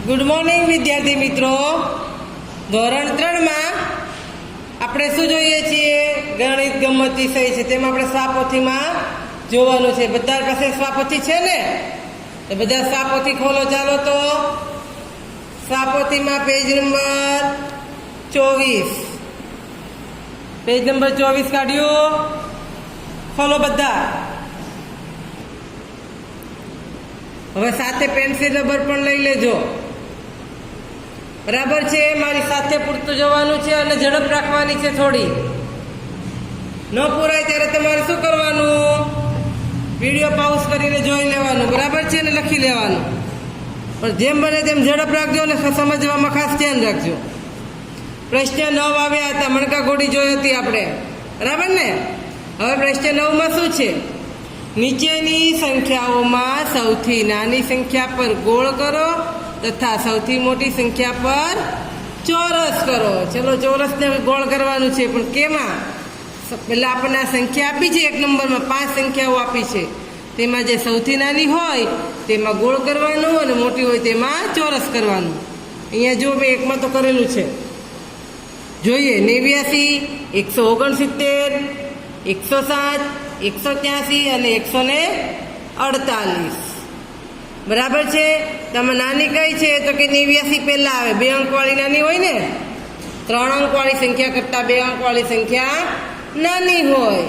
Good morning વિદ્યાર્થી મિત્રો। ધોરણ 3 માં આપણે શું જોઈએ છીએ? ગણિત ગમ્મત વિષય છે, તેમાં આપણે સ્વાપોથીમાં જોવાનું છે। બધા પાસે સ્વાપોથી છે ને? તો બધા સ્વાપોથી ખોલો ચાલો। તો સ્વાપોથીમાં પેજ નંબર 24, પેજ નંબર 24 કાઢ્યો, ખોલો બધા। હવે સાથે પેન્સિલ રબર પણ લઈ લેજો, બરાબર છે? મારી સાથે પૂરતું જવાનું છે અને ઝડપ રાખવાની છે થોડી। ન પૂરાય ત્યારે તમારે શું કરવાનું? વિડીયો પાઉઝ કરીને જોઈ લેવાનું, બરાબર છે? ને લખી લેવાનું, પણ જેમ બને તેમ ઝડપ રાખજો અને સમજવામાં ખાસ ધ્યાન રાખજો। પ્રશ્ન 9 આવ્યા હતા, મણકા ઘોડી જોઈ હતી આપણે, બરાબર ને? હવે પ્રશ્ન 9 માં શું છે? નીચેની સંખ્યાઓમાં સૌથી નાની સંખ્યા પર ગોળ કરો તથા સૌથી મોટી સંખ્યા પર ચોરસ કરો। ચલો ચોરસને ગોળ કરવાનું છે, પણ કેમાં? પહેલાં આપણને આ સંખ્યા આપી છે, એક નંબરમાં 5 સંખ્યાઓ આપી છે, તેમાં જે સૌથી નાની હોય તેમાં ગોળ કરવાનું અને મોટી હોય તેમાં ચોરસ કરવાનું। અહીંયા જો મેં એકમાં તો કરેલું છે, જોઈએ। 89, 169, 107, 183 અને 148, બરાબર છે? તમે નાની કઈ છે? તો કે 89 પહેલા આવે, 2 અંકવાળી નાની હોય ને, 3 અંકવાળી સંખ્યા કરતા 2 અંકવાળી સંખ્યા નાની હોય।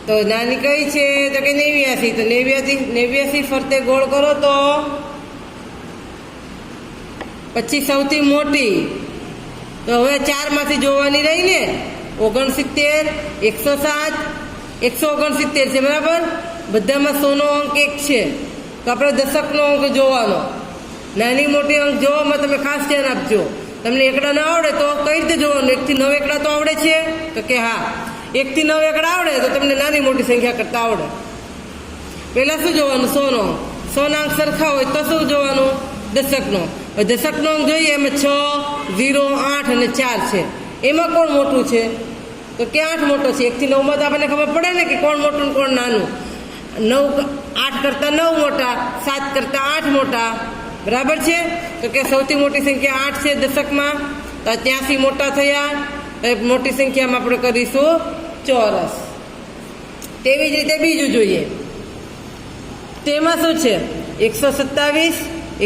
તો નાની કઈ છે? તો કે 89, તો 89 ફરતે ગોળ કરો તો પછી સૌથી મોટી, તો હવે 4 માંથી જોવાની રહી ને, 69, 107, 169 છે, બરાબર? બધામાં 100 નો અંક 1 છે, તો આપણે દશકનો અંક જોવાનો। નાની મોટી અંક જોવામાં તમે ખાસ ધ્યાન આપજો। તમને એકડા ન આવડે તો કઈ રીતે જોવાનું? 1 થી 9 એકડા તો આવડે છે? તો કે હા, 1 થી 9 એકડા આવડે તો તમને નાની મોટી સંખ્યા કરતા આવડે। પહેલાં શું જોવાનું? 100 નો અંક। 100 ના અંક સરખા હોય તો શું જોવાનું? દશકનો। દશકનો અંક જોઈએ, એમાં 6, 0, 8 અને 4 છે, એમાં કોણ મોટું છે? તો કે 8 મોટો છે। 1 થી 9 માં તો આપણને ખબર પડે ને કે કોણ મોટું કોણ નાનું। 8 કરતાં 9 મોટા, 7 કરતાં 8 મોટા, બરાબર છે? તો કે સૌથી મોટી સંખ્યા 8 છે દશકમાં, તો 83 મોટા થયા। મોટી સંખ્યામાં આપણે કરીશું ચોરસ। તેવી જ રીતે બીજું જોઈએ, તેમાં શું છે? 127,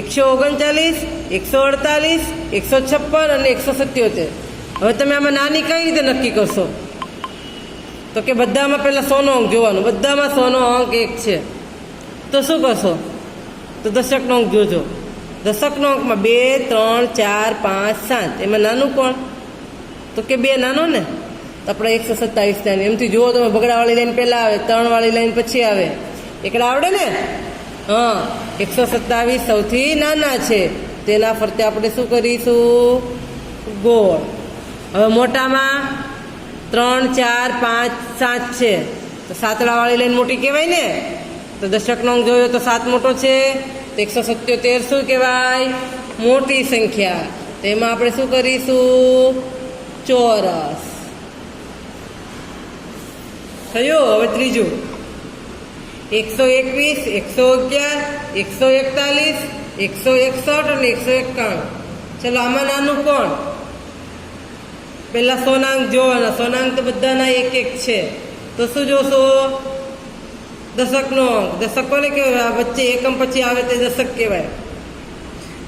139, 148, 156 અને 177। હવે તમે આમાં નાની કઈ રીતે નક્કી કરશો? તો કે બધામાં પહેલાં 100 નો અંક જોવાનું, બધામાં 100 નો અંક 1 છે, તો શું કરશો? તો દશકનો અંક જોજો। દશકનો અંકમાં 2, 3, 4, 5, 7, એમાં નાનું કોણ? તો કે 2 નાનો ને, તો આપણે 127 નાની। એમથી જુઓ તમે, બગડાવાળી લાઈન પહેલાં આવે, 3 વાળી લાઈન પછી આવે, એકડા આવડે ને? હા, 127 સૌથી નાના છે, તેના ફરતે આપણે શું કરીશું? ગોળ। હવે મોટામાં 3, 4, 5, 7 છે, તો 7વાળી લાઈન મોટી કહેવાય ને? તો દશકનો અંક જોયો તો 7 મોટો છે, તો 177 શું કહેવાય? મોટી સંખ્યા। તો એમાં આપણે શું કરીશું? ચોરસ થયું। હવે ત્રીજું, 121, 111, 141, 161 અને 191। ચલો આમાં નાનું કોણ? પહેલાં 100 ના અંક જોવાના। 100 ના અંક તો બધાના 1 1 છે, તો શું જોશો? દશકનો અંક। દશક કોને કહેવાય? વચ્ચે એકમ પછી આવે તે દશક કહેવાય।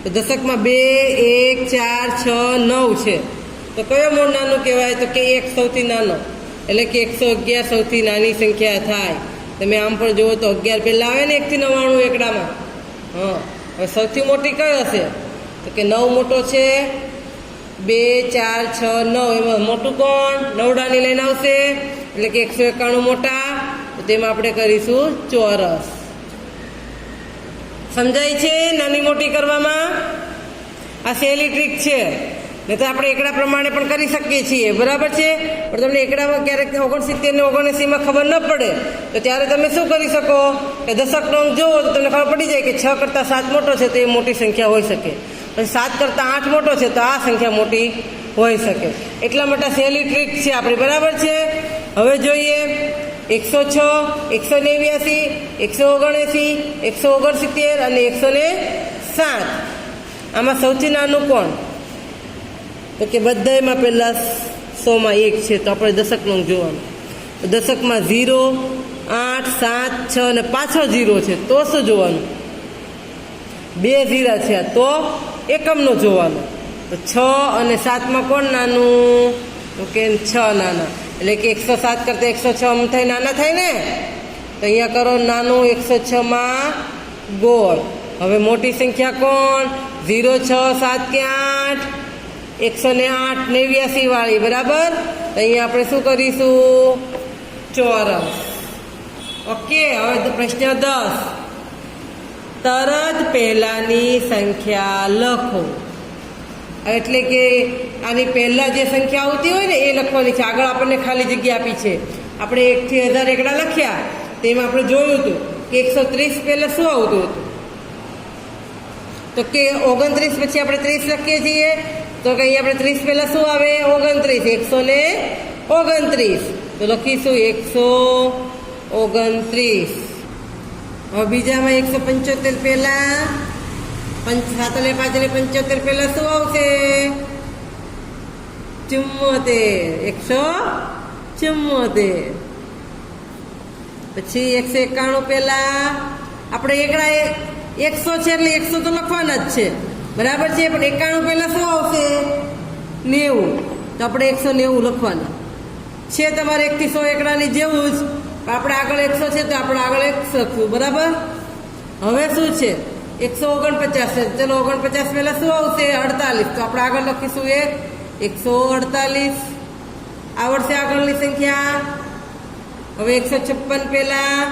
તો દશકમાં 2, 1, 4, 6, 9 છે, તો કયો મોડ નાનું કહેવાય? તો કે 1 સૌથી નાનો, એટલે કે 111 સૌથી નાની સંખ્યા થાય। તમે આમ પણ જુઓ તો 11 પહેલાં આવે ને 1 થી 99 એકડામાં। હા, હવે સૌથી મોટી કઈ હશે? તો કે 9 મોટો છે, 2, 4, 6, 9, એમાં મોટું કોણ? 9ડાની લાઈન આવશે, એટલે કે 191 મોટા, તો તેમાં આપણે કરીશું ચોરસ। સમજાય છે નાની મોટી કરવામાં? આ સહેલી ટ્રીક છે, નહીં તો આપણે એકડા પ્રમાણે પણ કરી શકીએ છીએ, બરાબર છે? પણ તમને એકડામાં ક્યારેક 69 ને 79માં ખબર ન પડે, તો ત્યારે તમે શું કરી શકો? કે દશકનો અંક જુઓ તો તમને ખબર પડી જાય કે 6 કરતાં 7 મોટો છે, તો એ મોટી સંખ્યા હોઈ શકે, પછી 7 કરતાં 8 મોટો છે, તો આ સંખ્યા મોટી હોઈ શકે। એટલા માટે સહેલી ટ્રીક છે આપણી, બરાબર છે? હવે જોઈએ 106, 189, 179, 169 અને 107। આમાં સૌથી નાનું કોણ? તો કે બધામાં પહેલાં 100માં 1 છે, તો આપણે દશકનું જોવાનું. તો દશકમાં 0, 8, 7, 6 અને પાછળ 0 છે, તો શું જોવાનું? 2 0 છે, તો એકમનું જોવાનું. તો 6 અને 7માં કોણ નાનું? તો કે 6 નાના. એટલે કે 107 કરતાં 106 થાય નાના થાય ને. તો અહીંયા કરો નાનું 106માં ગોળ. હવે મોટી સંખ્યા કોણ? 0, 6, 7 કે 8? 108, 89 વાળી, બરાબર. તો અહીંયા આપણે શું કરીશું? ચોરસ. ઓકે. હવે પ્રશ્ન 10. તરત પહેલાની સંખ્યા લખો. એટલે કે આની પહેલાં જે સંખ્યા આવતી હોય ને એ લખવાની છે. આગળ આપણને ખાલી જગ્યા આપી છે. આપણે 1 થી 1000 એકડા લખ્યા, તેમાં આપણે જોયું હતું કે 130 પહેલાં શું આવતું હતું? તો કે 29 પછી આપણે 30 લખીએ છીએ. તો કે અહીંયા આપણે 30 પહેલાં શું આવે? 29. 129. તો લખીશું 129. હવે બીજામાં 175 પહેલાં 7 અને 5 અને 75 પહેલાં શું આવશે? 74. 174. પછી 191 પહેલાં આપણે એકડા 100 છે એટલે 100 તો લખવાના જ છે, બરાબર છે. પણ 91 પહેલાં શું આવશે? 90. તો આપણે 190 લખવાના છે. તમારે 1 થી 100 એકડાની જેવું જ. આપણે આગળ 100 છે તો આપણે આગળ 100 લખવું, બરાબર. હવે શું છે? 149 છે. ચલો 49 પહેલાં શું આવશે? 48. તો આપણે આગળ લખીશું 148. આવડશે આગળની સંખ્યા. હવે 156 પહેલાં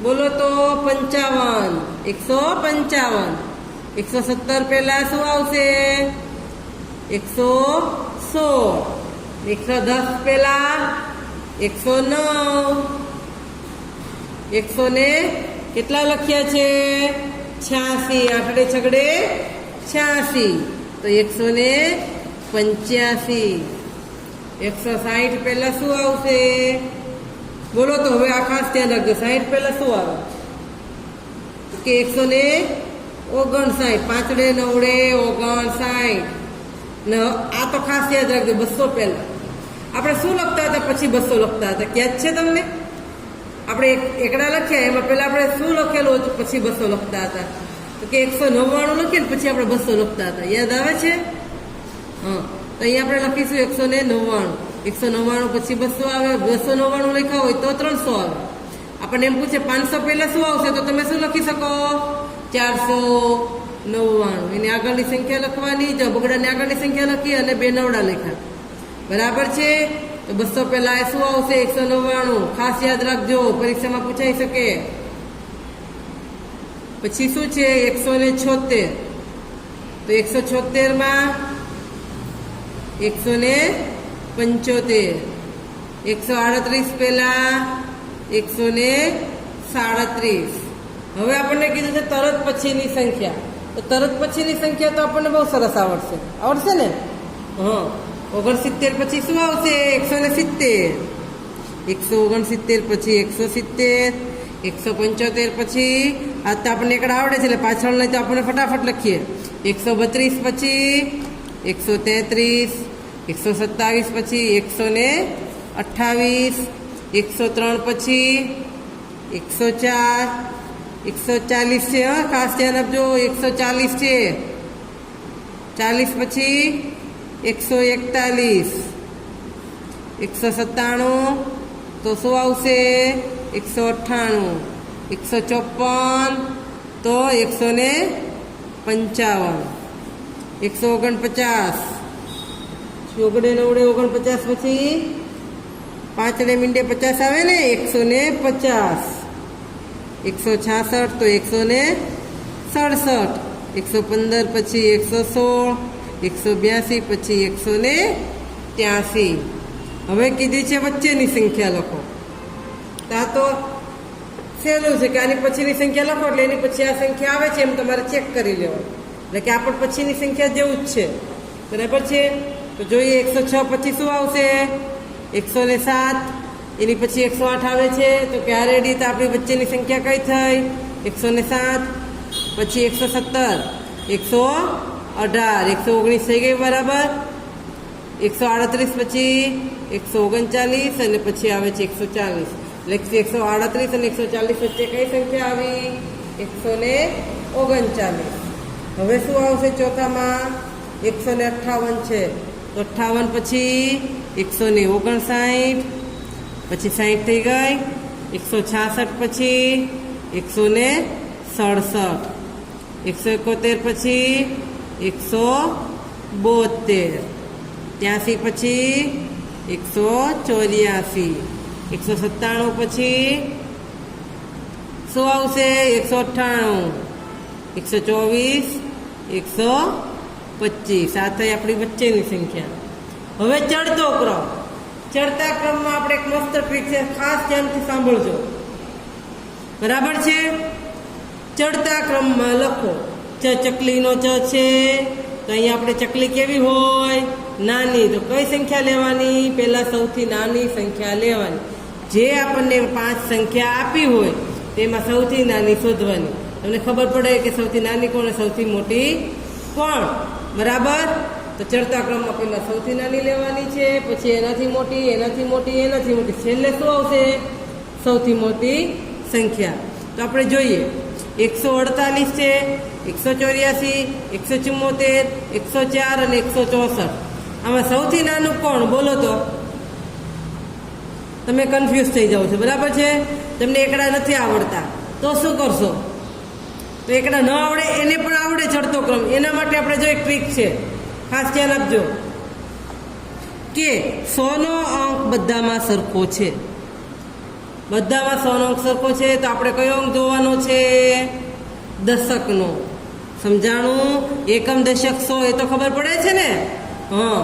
બોલો તો 55. 155. 170 પહેલાં શું આવશે? 116. 110 પહેલાં 109. 100 ને કેટલા લખ્યા છે? 86. આઠડે છગડે 86. તો 185. 160 પહેલાં શું આવશે? બોલો તો. હવે આ ખાસ ધ્યાન રાખજો. 60 પહેલાં શું આવે? કે 159. પાંચડે નવડે 59. ને આ તો ખાસ યાદ રાખજો. 200 પહેલાં આપણે શું લખતા હતા, પછી 200 લખતા હતા? યાદ છે તમને? આપણે એકડા લખ્યા એમાં પહેલાં આપણે શું લખેલું હતું, પછી 200 લખતા હતા? તો કે 199 લખીએ ને પછી આપણે 200 લખતા હતા. યાદ આવે છે? હા. તો અહીંયા આપણે લખીશું 199. 199 પછી 200 આવે. 299 લખ્યા હોય તો 300 આવે. આપણને એમ પૂછે 500 પહેલાં શું આવશે? તો તમે શું લખી શકો? 499. એની આગળની સંખ્યા લખવાની. જો બગડાની આગળની સંખ્યા લખી અને 2 નવડા લખ્યા, બરાબર છે. તો 200 પહેલાં શું આવશે? 199. ખાસ યાદ રાખજો, પરીક્ષામાં પૂછાઈ શકે. પછી શું છે? 176. તો 176માં 175. 138 પહેલાં 137. હવે આપણને કીધું છે તરત પછીની સંખ્યા. તો તરત પછીની સંખ્યા તો આપણને બહુ સરસ આવડશે. આવડશે ને? હા. 69 પછી શું આવશે? 170. 169 પછી 170. 175 પછી આ તો આપણને એકડા આવડે છે એટલે પાછળ નહીં તો આપણે ફટાફટ લખીએ. 132 પછી 133. 127 પછી 128. 103 પછી 104. 140 છે. હા, ખાસ ધ્યાન આપજો. 140 છે. 40 પછી 141. 197. તો શું આવશે? 198. 154. તો 155. 149. ચોગડે નવડે 49 પછી પાંચડે મીંડે 50 આવે ને. 150. 166. તો 167. 115 પછી 116. 182 પછી 183. હવે કીધી છે વચ્ચેની સંખ્યા લખો. ત્યાં તો સહેલું છે કે આની પછીની સંખ્યા લખો એટલે એની પછી આ સંખ્યા આવે છે એમ તમારે ચેક કરી લેવાનું. એટલે કે આ પણ પછીની સંખ્યા જેવું જ છે, બરાબર છે. તો જોઈએ 106 પછી શું આવશે? 107. એની પછી 108 આવે છે. તો કે આ રેડી. તો આપણી વચ્ચેની સંખ્યા કઈ થઈ? 107. પછી 117, 118, 119 થઈ ગઈ બરાબર. 138 પછી 139 અને પછી આવે છે 140. એટલે 138 અને 140 વચ્ચે કઈ સંખ્યા આવી? 139. હવે શું આવશે ચોથામાં? 158 છે, તો 58 પછી 159, પછી 60 થઈ ગઈ. 166 પછી 167, 171 પછી 172, 83 પછી 184, 197 પછી શું આવશે? 198, 124, 125. આ થઈ આપણી વચ્ચેની સંખ્યા. હવે ચડતો ક્રમ. ચડતા ક્રમમાં આપણે એક મસ્ત ટ્રીક છે, ખાસ ધ્યાનથી સાંભળજો. બરાબર છે? ચડતા ક્રમમાં લખો. ચકલીનો ચ છે, તો અહીંયા આપણે ચકલી કેવી હોય? નાની. તો કઈ સંખ્યા લેવાની? પહેલા સૌથી નાની સંખ્યા લેવાની. જે આપણને 5 સંખ્યા આપી હોય તેમાં સૌથી નાની શોધવાની. તમને ખબર પડે કે સૌથી નાની કોણ, સૌથી મોટી કોણ. બરાબર? તો ચડતા ક્રમમાં પહેલા સૌથી નાની લેવાની છે, પછી એનાથી મોટી, એનાથી મોટી, એનાથી મોટી, છેલ્લે શું આવશે? સૌથી મોટી સંખ્યા. તો આપણે જોઈએ. 148 છે, 184, 174, 104 અને 164. આમાં સૌથી નાનું કોણ? બોલો તો. તમે કન્ફ્યુઝ થઈ જાઓ છો. બરાબર છે? તમને એકડા નથી આવડતા તો શું કરશો? તો એકડા ન આવડે એને પણ આવડે ચડતો ક્રમ. એના માટે આપણે જો એક ટ્રીક છે, ખાસ ધ્યાન આપજો કે 100નો અંક બધામાં સરખો છે. બધામાં 100નો અંક સરખો છે, તો આપણે કયો અંક જોવાનો છે? દશકનો. સમજાણું? એકમ, દશક, 100 એ તો ખબર પડે છે ને? હા.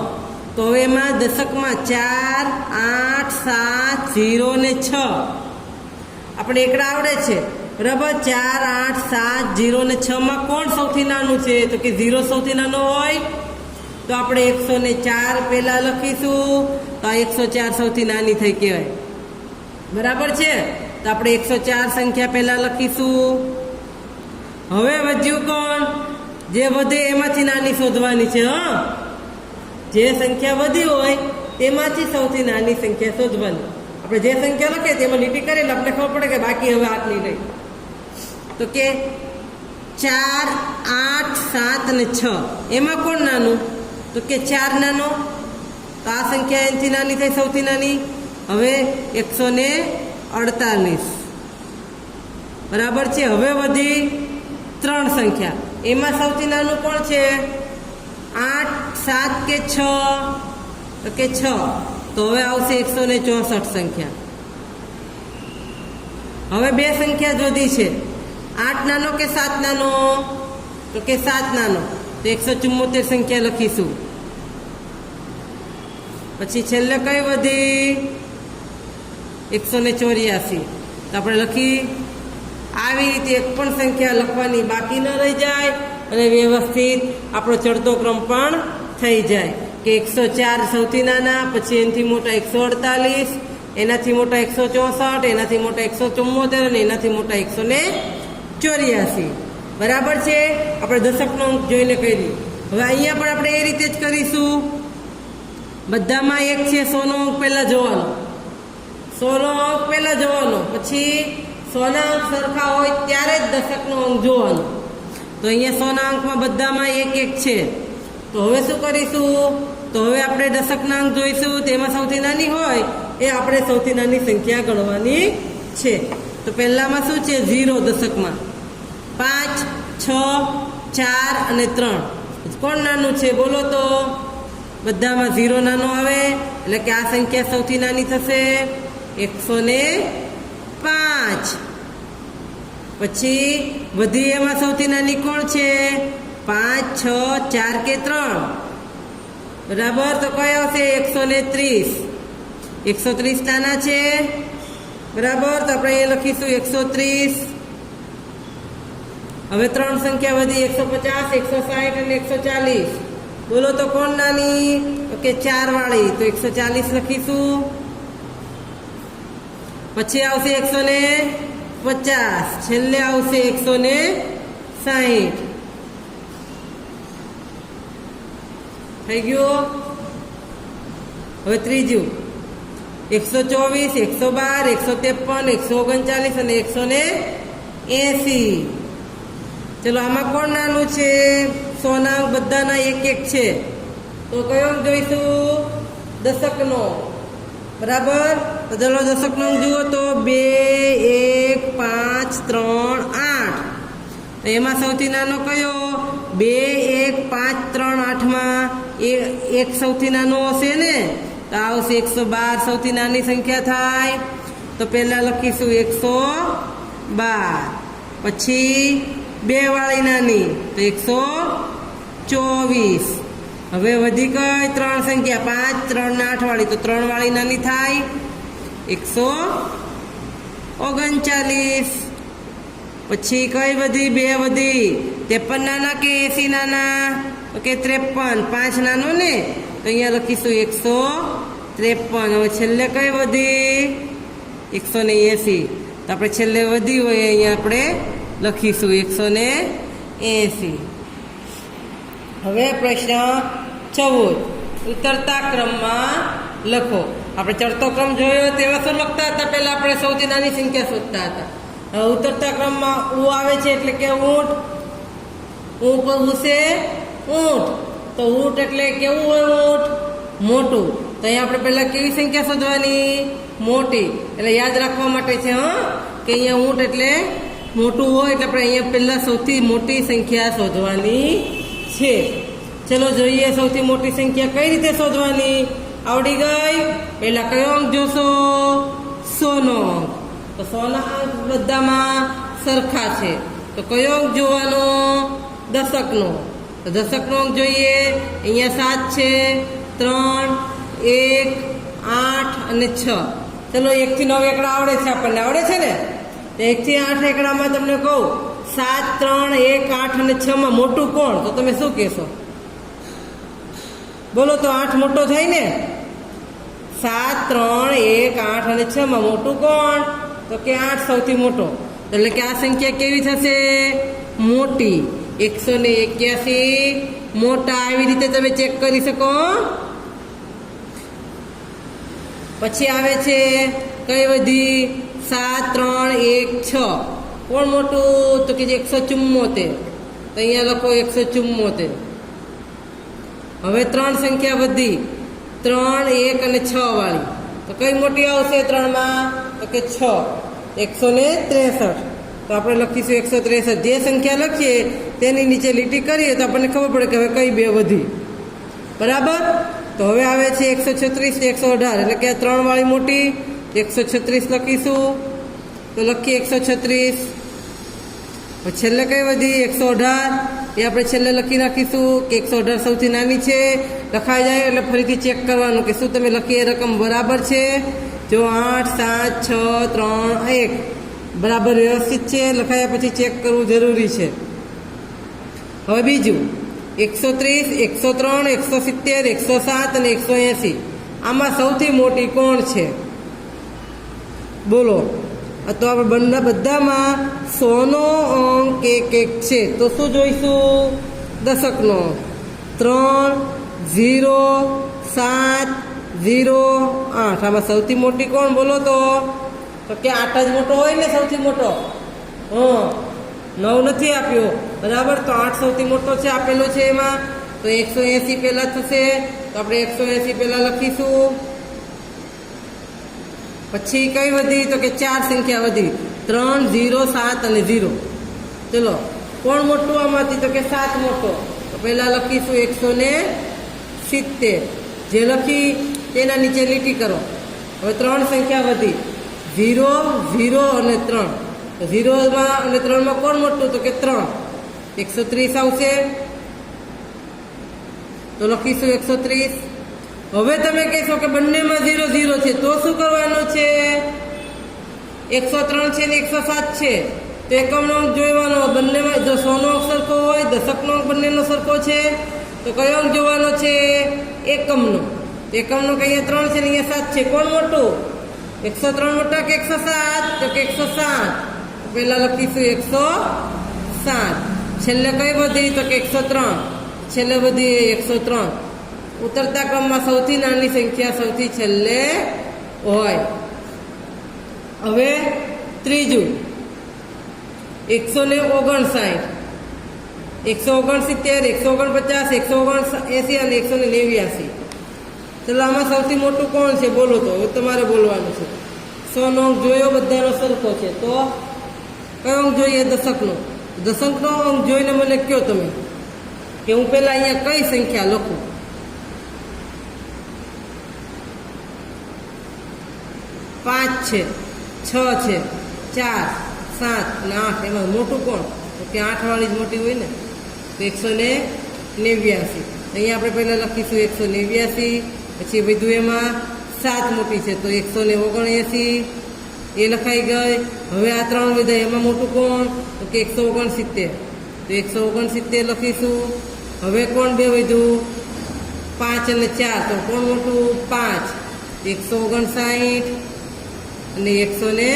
તો હવે એમાં દશકમાં 4, 8, 7, 0 ને 6 આપણે એકડા આવડે છે. બરાબર? 4, 8, 7, 0 ને 6 માં કોણ સૌથી નાનું છે? તો કે 0 સૌથી નાનો હોય. તો આપણે 104 પહેલા લખીશું. તો આ 104 સૌથી નાની થઈ કહેવાય. બરાબર છે? તો આપણે 104 સંખ્યા પહેલા લખીશું. હવે વધ્યું કોણ? જે વધે એમાંથી નાની શોધવાની છે. હા, જે સંખ્યા વધી હોય તેમાંથી સૌથી નાની સંખ્યા શોધવાની. આપણે જે સંખ્યા લખીએ તેમાં લીટી કરીએ એટલે આપણે ખબર પડે કે બાકી હવે આટલી રહી. તો કે 4, 8, 7 અને 6 એમાં કોણ નાનું? તો કે 4 નાનો. તો આ સંખ્યા એનાથી નાની થઈ, સૌથી નાની. હવે 148. બરાબર છે? હવે વધી 3 સંખ્યા. એમાં સૌથી નાનું કોણ છે? 8, 7 કે 6? તો કે 6. તો હવે આવશે 164 સંખ્યા. હવે 2 સંખ્યા જ વધી છે. 8 નાનો કે 7 નાનો? તો કે 7 નાનો. તો 174 સંખ્યા લખીશું. પછી છેલ્લે કઈ વધી? 184. તો આપણે લખી. આવી રીતે એક પણ સંખ્યા લખવાની બાકી ન રહી જાય અને વ્યવસ્થિત આપણો ચડતો ક્રમ પણ થઈ જાય કે 104 સૌથી નાના, પછી એનાથી મોટા 148, એનાથી મોટા 164, એનાથી મોટા 174 અને એનાથી મોટા 184. બરાબર છે? આપણે દશકનો અંક જોઈને કરી. હવે અહીંયા પણ આપણે એ રીતે જ કરીશું. બધામાં 1 છે, 100નો અંક પહેલા જોવાનો. 100નો અંક પહેલા જોવાનો, પછી 100ના અંક સરખા હોય ત્યારે જ દશકનો અંક જોવાનો. તો અહીંયા 100ના અંકમાં બધામાં 1 1 છે. તો હવે શું કરીશું? તો હવે આપણે દશકના અંક જોઈશું. તેમાં સૌથી નાની હોય એ આપણે સૌથી નાની સંખ્યા ગણવાની છે. તો પહેલામાં શું છે? 0 દશકમાં. 5, 6, 4 અને 3 કોણ નાનું છે? બોલો તો. બધામાં 0 નાનો આવે એટલે કે આ સંખ્યા સૌથી નાની થશે. 105. પછી વધી એમાં સૌથી નાની કોણ છે? 5, 6, 4 કે 3? બરાબર. તો કઈ આવશે? 130. 130 નાના છે. બરાબર. તો આપણે એ લખીશું 130. હવે 3 સંખ્યા વધી, 150, 160 અને 140. બોલો તો કોણ નાની? તો કે 4 વાળી. તો 140 લખીશું. પછી આવશે 150. છેલ્લે આવશે 160. 60 થઈ ગયું. હવે ત્રીજું 124, 112, 153, 139 અને 180. ચલો આમાં કોણ નાનું છે? સોના બધાના એક એક છે, તો કયો અંક જોઈશું? દશકનો. બરાબર. તો ચલો દશકનો અંક જુઓ તો 2, 1, 5, 3, 8. તો એમાં સૌથી નાનો કયો? 2, 1, 5, 3, 8માં એક સૌથી નાનો હશે ને, તો આવશે 112 સૌથી નાની સંખ્યા થાય. તો પહેલા લખીશું 112, પછી 2 વાળી નાની તો 124. હવે વધી ગઈ 3 સંખ્યા 5, 3 ને 8 વાળી, તો 3 વાળી નાની થાય 139. પછી કઈ વધી? 2 વધી. 53 નાના કે 80 નાના? તો કે 53. 5 નાનો ને, તો અહીંયા લખીશું 153. હવે છેલ્લે કઈ વધી? 180. તો આપણે છેલ્લે વધી હોય અહીંયા આપણે લખીશું 180. હવે પ્રશ્ન 14, ઉતરતા ક્રમમાં લખો. આપણે ચડતો ક્રમ જોયો તેમાં શું લખતા હતા? પહેલા આપણે સૌથી નાની સંખ્યા શોધતા હતા. હવે ઉતરતા ક્રમમાં ઉ આવે છે એટલે કે ઊંટ. ઉ પર ઉસે ઊંટ, તો ઊંટ એટલે કેવું હોય? ઊંટ મોટું. તો અહીંયા આપણે પહેલા કેવી સંખ્યા શોધવાની? મોટી. એટલે યાદ રાખવા માટે છે કે અહીંયા ઊંટ એટલે મોટું હોય, એટલે આપણે અહીંયા પહેલા સૌથી મોટી સંખ્યા શોધવાની છે. ચલો જોઈએ સૌથી મોટી સંખ્યા કઈ રીતે શોધવાની. આવડી ગઈ. પહેલા કયો અંક જોશો? 100 નો અંક. તો 100 ના અંક બધામાં સરખા છે, તો કયો અંક જોવાનો? દશકનો. તો દશકનો અંક જોઈએ. અહીંયા 7 છે, 3, 1, 8 અને 6. ચલો 1 થી 9 એકડા આવડે છે, આપણને આવડે છે ને? તો 1 થી 8 એકડામાં તમને કહું 7, 3, 1, 8 અને 6 માં મોટું કોણ? તો તમે શું કહેશો? બોલો તો 8 મોટો થાય ને? 7, 3, 1, 8 અને 6 માં મોટું કોણ? તો કે 8 સૌથી મોટો. એટલે કે આ સંખ્યા કેવી થશે? મોટી. 181 મોટા. આવી રીતે તમે ચેક કરી શકો. પછી આવે છે કઈ વધી? 7, 3, 1, 6. કોણ મોટું? તો કે 174. તો અહીંયા લખો 174. હવે 3 સંખ્યા વધી, 3, 1 અને 6 વાળી. તો કઈ મોટી આવશે 3 માં? તો કે 6. 163. તો આપણે લખીશું 163. જે સંખ્યા લખીએ તેની નીચે લીટી કરીએ તો આપણને ખબર પડે કે હવે કઈ 2 વધી. બરાબર. તો હવે આવે છે 136 ને 118. એટલે કે 3 વાળી મોટી. 136 લખીશું. તો લખીએ 136. છેલ્લે કઈ વધી? 118. એ આપણે છેલ્લે લખી નાખીશું કે 118 સૌથી નાની છે. લખાઈ જાય એટલે ફરીથી ચેક કરવાનું કે શું તમે લખી એ રકમ બરાબર છે. જો 8, 7, 6, 3, 1 બરાબર વ્યવસ્થિત છે. લખાયા પછી ચેક કરવું જરૂરી છે. હવે બીજું 130, 103, 170, 107 અને 180. આમાં સૌથી મોટી કોણ છે? બોલો. તો આપણે બધામાં 100 નો અંક એક છે. તો શું જોઈશું? દશકનો. 3, 0, 7, 0, 8. આમાં સૌથી મોટી કોણ? બોલો તો કે 8 જ મોટો હોય ને સૌથી મોટો. 9 નથી આપ્યો. બરાબર. તો 8 સૌથી મોટો છે, આપેલો છે એમાં. તો 180 પહેલા થશે. તો આપણે 180 પહેલા લખીશું. પછી કઈ વધી? તો કે 4 સંખ્યા વધી. 3, 0, 7 અને 0. ચલો કોણ મોટું આમાંથી? તો કે 7 મોટો. તો પહેલા લખીશું 170. જે લખી તેના નીચે લીટી કરો. હવે 3 સંખ્યા વધી. 0, 0 અને 3. તો 0 માં અને 3 માં કોણ મોટું? તો કે 3. 130 આવશે. તો લખીશું 130. હવે તમે કહેશો કે બંનેમાં 0, 0 છે, તો શું કરવાનું છે? 103 છે ને 107 છે, તો એકમનો અંક જોવાનો. બંનેમાં જો 100 નો અંક સરખો હોય, દશકનો અંક બંનેનો સરખો છે, તો કયો અંક જોવાનો છે? એકમનો. એકમનો કે અહીંયા 3 છે ને અહીંયા 7 છે. કોણ મોટું? 103 મોટા કે 107? તો કે 107. પહેલા લખીશું 107. છેલ્લે કઈ વધી તો કે 103, છેલ્લે વધી 103. ઉતરતા ક્રમમાં સૌથી નાની સંખ્યા સૌથી છેલ્લે હોય. હવે ત્રીજું 159, 169, 149, 179 અને 189. ચલો આમાં સૌથી મોટું કોણ છે બોલો? તો હવે તમારે બોલવાનું છે. 100 નો અંક જોયો, બધાનો સરખો છે. તો કયો અંક જોઈએ? દશકનો. દશકનો અંક જોઈને મને કહો તમે કે હું પહેલા અહીંયા કઈ સંખ્યા લખું. પાંચ છે, 6 છે, 4, 7 અને 8. એમાં મોટું કોણ? તો કે 8 વાળી જ મોટી હોય ને. તો 189. અહીંયા આપણે પહેલાં લખીશું 189. પછી બધું એમાં 7 મોટી છે તો 179 એ લખાઈ ગઈ. હવે આ 3 બધા એમાં મોટું કોણ? તો કે 169. તો 169 લખીશું. હવે કોણ બે વધ્યું? 5 અને 4. તો કોણ મોટું? 5. 159 અને 100 ને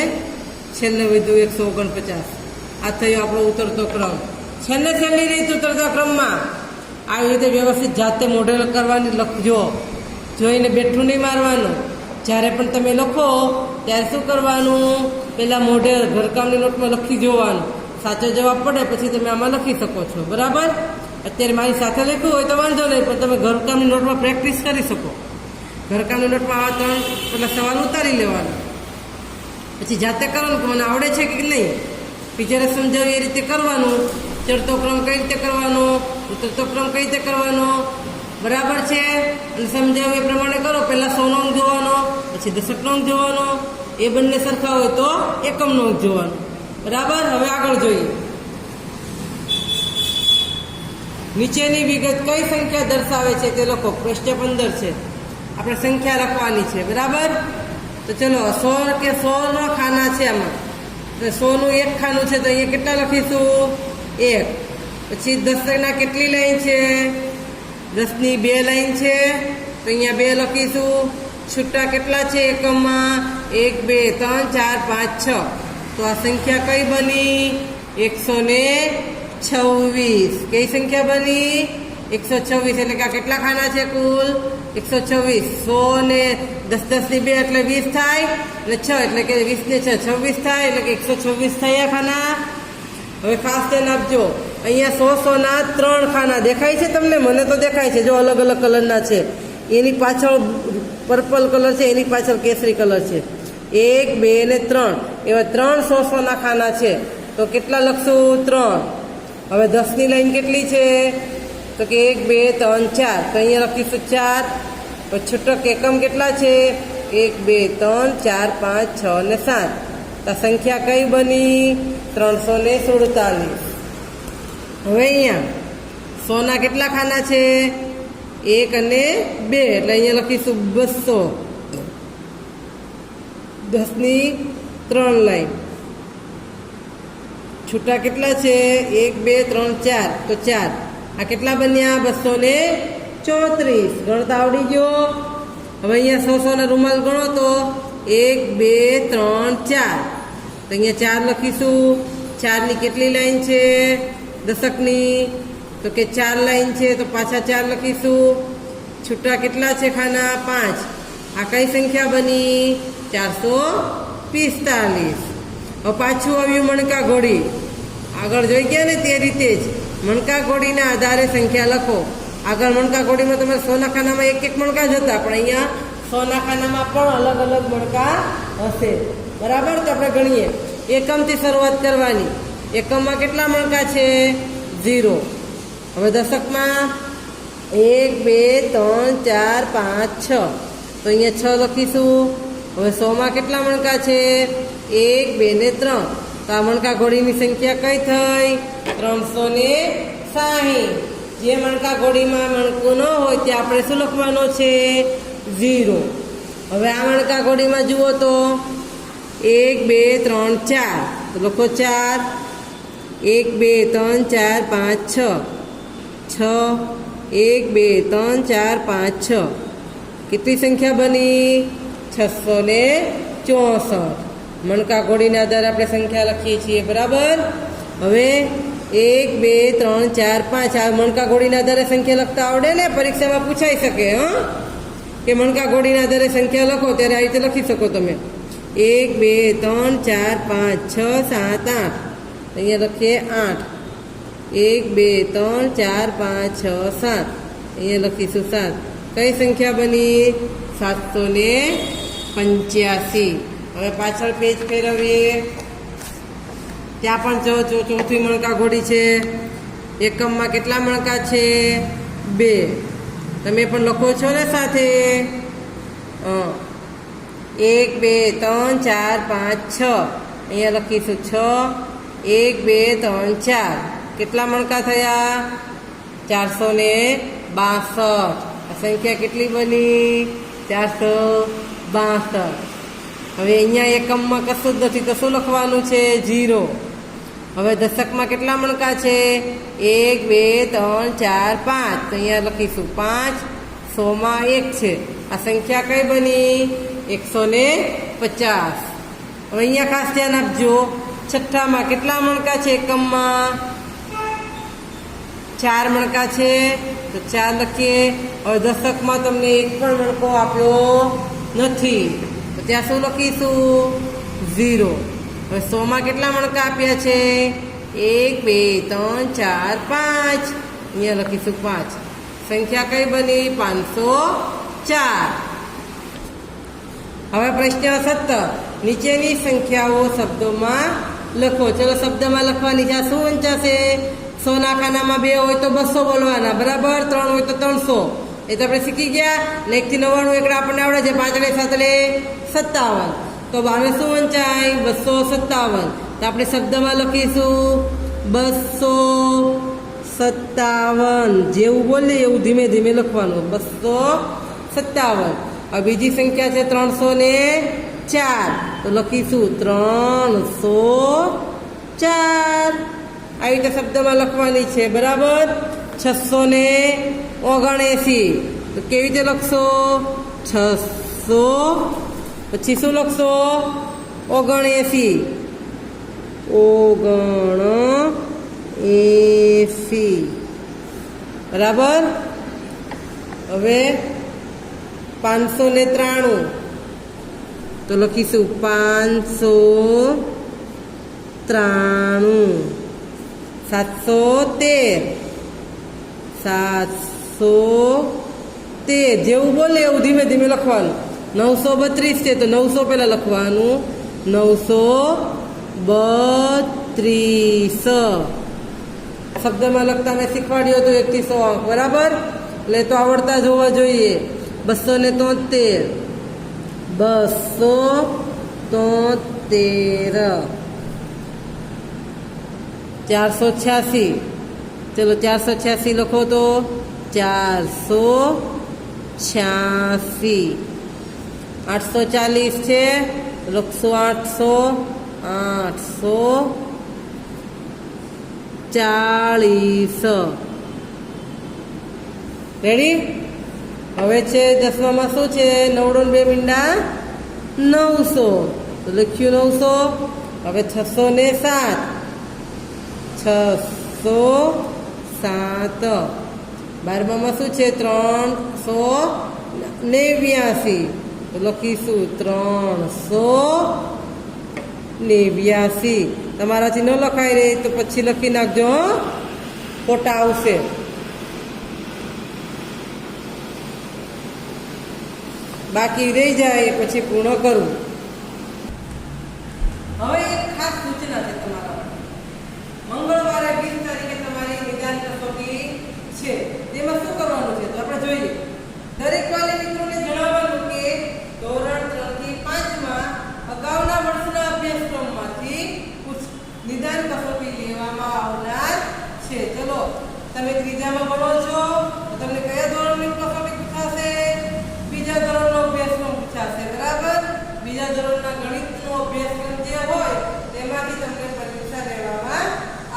છેલ્લે વધ્યું 149. આ થયો આપણો ઉતરતો ક્રમ. છેલ્લી રીત ઉતરતા ક્રમમાં આવી રીતે વ્યવસ્થિત જાતે મોડેલ કરવાની લખજો. જોઈને બેઠું નહીં મારવાનું. જ્યારે પણ તમે લખો ત્યારે શું કરવાનું? પહેલાં મોડેલ ઘરકામની નોટમાં લખી જોવાનું. સાચો જવાબ પડે પછી તમે આમાં લખી શકો છો. બરાબર? અત્યારે મારી સાથે લખ્યું હોય તો વાંધો નહીં, પણ તમે ઘરકામની નોટમાં પ્રેક્ટિસ કરી શકો. ઘરકામની નોટમાં આવા 3 પેલા સવાલ ઉતારી લેવાના. પછી જાતે કરવાનું કે મને આવડે છે કે નહીં. ટીચરે સમજાવી એ રીતે કરવાનું. ચડતો ક્રમ કઈ રીતે કરવાનો, ઉતરતો ક્રમ કઈ રીતે કરવાનો. બરાબર છે? અને સમજાવ્યું એ પ્રમાણે કરો. પહેલાં 100 નો અંક જોવાનો, પછી દશકનો અંક જોવાનો. એ બંને સરખા હોય તો એકમનો અંક જોવાનો. બરાબર? હવે આગળ જોઈએ. નીચેની વિગત કઈ સંખ્યા દર્શાવે છે તે લખો. પૃષ્ઠ 15 છે. આપણે સંખ્યા લખવાની છે. બરાબર? તો ચલો 100 કે 100 નો ખાના છે આમાં. તો 100 નું એક ખાનું છે તો અહીંયા કેટલા લખીશું? 1. પછી 10 કેટલી લાઈન છે? 10 ની 2 લાઈન છે તો અહીંયા 2 લખીશું. છૂટા કેટલા છે એકમમાં? 1, 2, 3, 4, 5, 6. તો આ સંખ્યા કઈ બની? 126. કઈ સંખ્યા બની? 126. એટલે કે આ કેટલા ખાના છે કુલ? 126. 100 ને 10 ની 2 એટલે 20 થાય, અને 6 એટલે કે 20 ને 6 26 થાય, એટલે કે 126 થયા ખાના. હવે ખાસ ધ્યાન આપજો. અહીંયા 100 ના 3 ખાના દેખાય છે તમને? મને તો દેખાય છે. જો અલગ અલગ કલરના છે. એની પાછળ પર્પલ કલર છે, એની પાછળ કેસરી કલર છે. 1, 2 ને 3 એવા 3 100 ના ખાના છે. તો કેટલા લખશું? 3. હવે 10 ની લાઈન કેટલી છે? તો કે 1, 2, 3, 4. તો અહીંયા લખીશું 4. પછી છૂટક એકમ કેટલા છે? 1, 2, 3, 4, 5, 6 ને 7. તો સંખ્યા કઈ બની? 347. હવે અહીંયા 100 ના કેટલા ખાના છે? 1 અને 2. એટલે અહીંયા લખીશું 200. 10 ની 3 લાઈન. છૂટા કેટલા છે? 1, 2, 3, 4. તો 4. આ કેટલા બન્યા? 234. ગણતા આવડી ગયો? હવે અહીંયા 100 ના રૂમાલ ગણો તો 1, 2, 3, 4. તો અહીંયા 4 લખીશું. 4 ની કેટલી લાઈન છે દશકની? તો કે 4 લાઈન છે તો પાછા 4 લખીશું. છૂટા કેટલા છે ખાના? 5. આ કઈ સંખ્યા બની? 445. હવે પાછું આવ્યું મણકા ઘોડી. આગળ જોઈ ગયા ને તે રીતે જ મણકા ઘોડીના આધારે સંખ્યા લખો. આગળ મણકા ઘોડીમાં તમારે 100 ના ખાનામાં એક મણકા જ હતા, પણ અહીંયા 100 ના ખાનામાં પણ અલગ અલગ મણકા હશે. બરાબર? તો આપણે ગણીએ. એકમથી શરૂઆત કરવાની. એકમમાં કેટલા મણકા છે? 0. હવે દશકમાં 1, 2, 3, 4, 5, 6. તો અહીંયા 6 લખીશું. હવે 100 માં કેટલા મણકા છે? 1, 2 ને 3. તો આ મણકા ઘોડીની સંખ્યા કઈ થઈ? 360. જે મણકા ઘોડીમાં મણકું ન હોય તે આપણે શું લખવાનો છે? 0. હવે આ મણકા ઘોડીમાં જુઓ તો 1, 2, 3, 4. તો લખો 4. 1, 2, 3, 4, 5, 6. 1, 2, 3, 4, 5, 6. કેટલી સંખ્યા બની? 664. મણકા ઘોડીના આધારે આપણે સંખ્યા લખીએ છીએ. બરાબર? હવે 1 2 3 4 5 આ મણકા ઘોડીના આધારે સંખ્યા લખતા આવડે ને, પરીક્ષામાં પૂછાઈ શકે. કે મણકા ઘોડીના આધારે સંખ્યા લખો ત્યારે આ રીતે લખી શકો તમે. 1 2 3 4 5 6 7 8. અહીંયા લખીએ 8. 1 2 3 4 5 6 7. અહીંયા લખીશું 7. કઈ સંખ્યા બની? 785. હવે પાછળ પેજ ફેરવીએ. ત્યાં પણ ચોથી મણકા ઘોડી છે. એકમમાં કેટલા મણકા છે? 2. તમે પણ લખો છો ને સાથે? 1 2 3 4 5 6. અહીંયા લખીશું 6. 1 2 3 4. કેટલા મણકા થયા? 462. આ સંખ્યા કેટલી બની? 462. હવે અહીંયા એકમમાં કશું જ નથી તો શું લખવાનું છે? 0. હવે દશકમાં કેટલા મણકા છે? 1 2 3 4 5. તો અહીંયા લખીશું 5. 100માં 1 છે. આ સંખ્યા કઈ બની? 150. હવે અહીંયા ખાસ ધ્યાન આપજો. છઠ્ઠામાં કેટલા મણકા છે? એકમમાં 4 મણકા છે તો 4 લખીએ. હવે દશકમાં તમને એક પણ મણકો આપ્યો નથી તો ત્યાં શું લખીશું? 0. હવે 100માં કેટલા મણકા આપ્યા છે? 1 2 3 4 5. અહીંયા લખીશું 5. સંખ્યા કઈ બની? 504. હવે પ્રશ્ન 17. નીચેની સંખ્યાઓ શબ્દોમાં લખો. ચલો શબ્દમાં લખવાની છે. શું વંચાશે? 100ના ખાનામાં 2 હોય તો 200 બોલવાના, બરાબર. 3 હોય તો 300. એ તો આપણે શીખી ગયા. 1 થી 99 એકડા આપણને આવડે છે. 5 7 57. તો આને શું વંચાય? 257. તો આપણે શબ્દમાં લખીશું 257. જેવું બોલીએ એવું ધીમે ધીમે લખવાનું. 257. હવે બીજી સંખ્યા છે 304. તો લખીશું 304. આવી રીતે શબ્દમાં લખવાની છે, બરાબર. 679. તો કેવી રીતે લખશો? 600. પછી શું લખશો? 79. 79. બરાબર. હવે 593. તો લખીશું 593. 713. 713. જેવું બોલે એવું ધીમે ધીમે લખવાનું. 932 છે તો 900 પહેલા લખવાનું. 932. શબ્દમાં લખતા મેં શીખવાડ્યો હતો 1 થી 100 અંક, બરાબર. એટલે તો આવડતા જ હોવા જોઈએ. 273. 273. 486. ચલો 486 લખો તો 486. 840 છે લખશો 840. રેડી. હવે છે 10માં શું છે? 9 2 મીંડા 900. તો લખ્યું 900. હવે 607. 607. 12માં શું છે? 389. તો લખીશું 389. તમારાથી ન લખાય રહે તો પછી લખી નાખજો, ખોટા આવશે. બાકી રહી જાય પછી પૂર્ણ કરવું. હવે એક ખાસ સૂચના છે તમારા. મંગળવારે 20 તારીખે તમારી નિદાન કસોટી છે. તેમાં શું કરવાનું છે તો આપણે જોઈએ. દરેક વાલી મિત્રોને જણાવવાનું કે ધોરણ 3 થી 5માં અગાઉના વર્ષના અભ્યાસક્રમમાંથી નિદાન કસોટી લેવામાં આવનાર છે. ચલો તમે ત્રીજામાં ભણો છો તો તમને કયા ધોરણની કસોટી પૂછાશે? બીજા ધોરણનો અભ્યાસક્રમ પૂછાશે, બરાબર. બીજા ધોરણના ગણિતનો અભ્યાસક્રમ જે હોય તેમાંથી તમને પરીક્ષા લેવામાં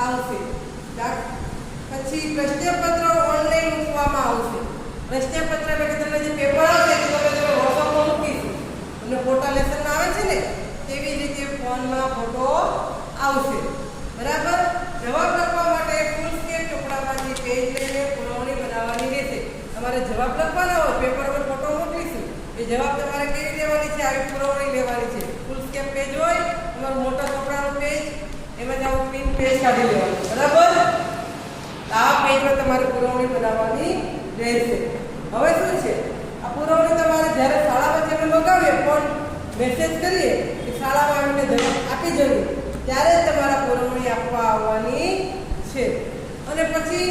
આવશે. પછી પ્રશ્નપત્ર ઓનલાઈન મૂકવામાં આવશે. પ્રશ્નપત્ર એટલે તમને જે પેપર આવશે તે તમે વોટ્સઅપમાં મૂકીશું. તમને ફોટા લેસનમાં આવે છે ને તેવી રીતે ફોનમાં ફોટો આવશે, બરાબર. જવાબ લખવા માટે કાઢી લેવાનું, બરાબર? આ પેજમાં તમારે પુરવણી બનાવવાની રહેશે. હવે શું છે, આ પુરવણી તમારે જ્યારે શાળામાં જઈને લગાવીએ પણ મેસેજ કરીએ કે શાળામાં આવીને જવાબ આપી જવું, ત્યારે જ તમારા પુરવણી આપવા આવવાની છે. અને પછી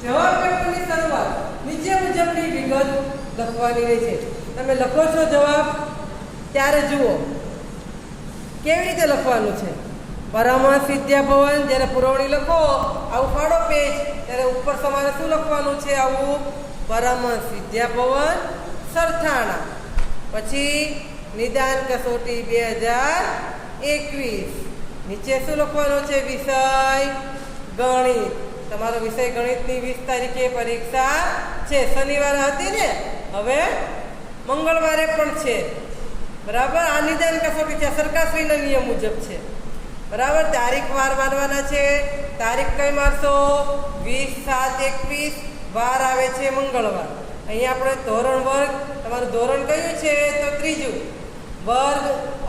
જવાબ પેપરની શરૂઆત નીચે મુજબની વિગત લખવાની રહેશે. તમે લખો છો જવાબ ત્યારે જુઓ કેવી રીતે લખવાનું છે. પરામર્શ વિદ્યાભવન, જ્યારે પુરવણી લખો આવું ફાડો પેજ, ત્યારે ઉપર તમારે શું લખવાનું છે? આવું પરામર્શ વિદ્યાભવન સરથાણા. પછી નિદાન કસોટી 2021, નીચે શું લખવાનું છે? વિષય ગણિત. તમારો વિષય ગણિતની 20 તારીખે પરીક્ષા છે. શનિવારે હતી ને, હવે મંગળવારે પણ છે, બરાબર? આ નિદાન કસોટી છે, સરકારશ્રીના નિયમ મુજબ છે, બરાબર? તારીખ વાર મારવાના છે. તારીખ કઈ મારશો? 20/7/21, વાર આવે છે મંગળવાર. અહીંયા આપણે ધોરણ વર્ગ, તમારું ધોરણ કયું છે? તો ત્રીજું. વર્ગ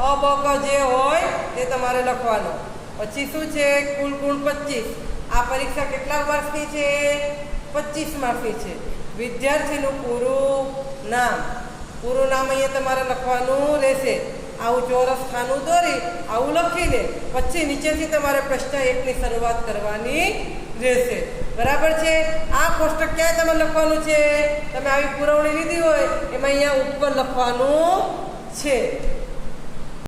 અ બ ક જે હોય તે તમારે લખવાનો. પછી શું છે? કુલ ગુણ 25. આ પરીક્ષા કેટલા માર્ક્સની છે? 25 માર્ક્સની છે. વિદ્યાર્થીનું પૂરું નામ અહીંયા તમારે લખવાનું રહેશે. આવું ચોરસ ખાનું દોરી આવું લખીને પછી નીચેથી તમારે પ્રશ્ન 1ની શરૂઆત કરવાની રહેશે, બરાબર છે? આ કોષ્ટક ક્યાં તમે લખવાનું છે? તમે આવી પુરવણી લીધી હોય એમાં અહીંયા ઉપર લખવાનું છે.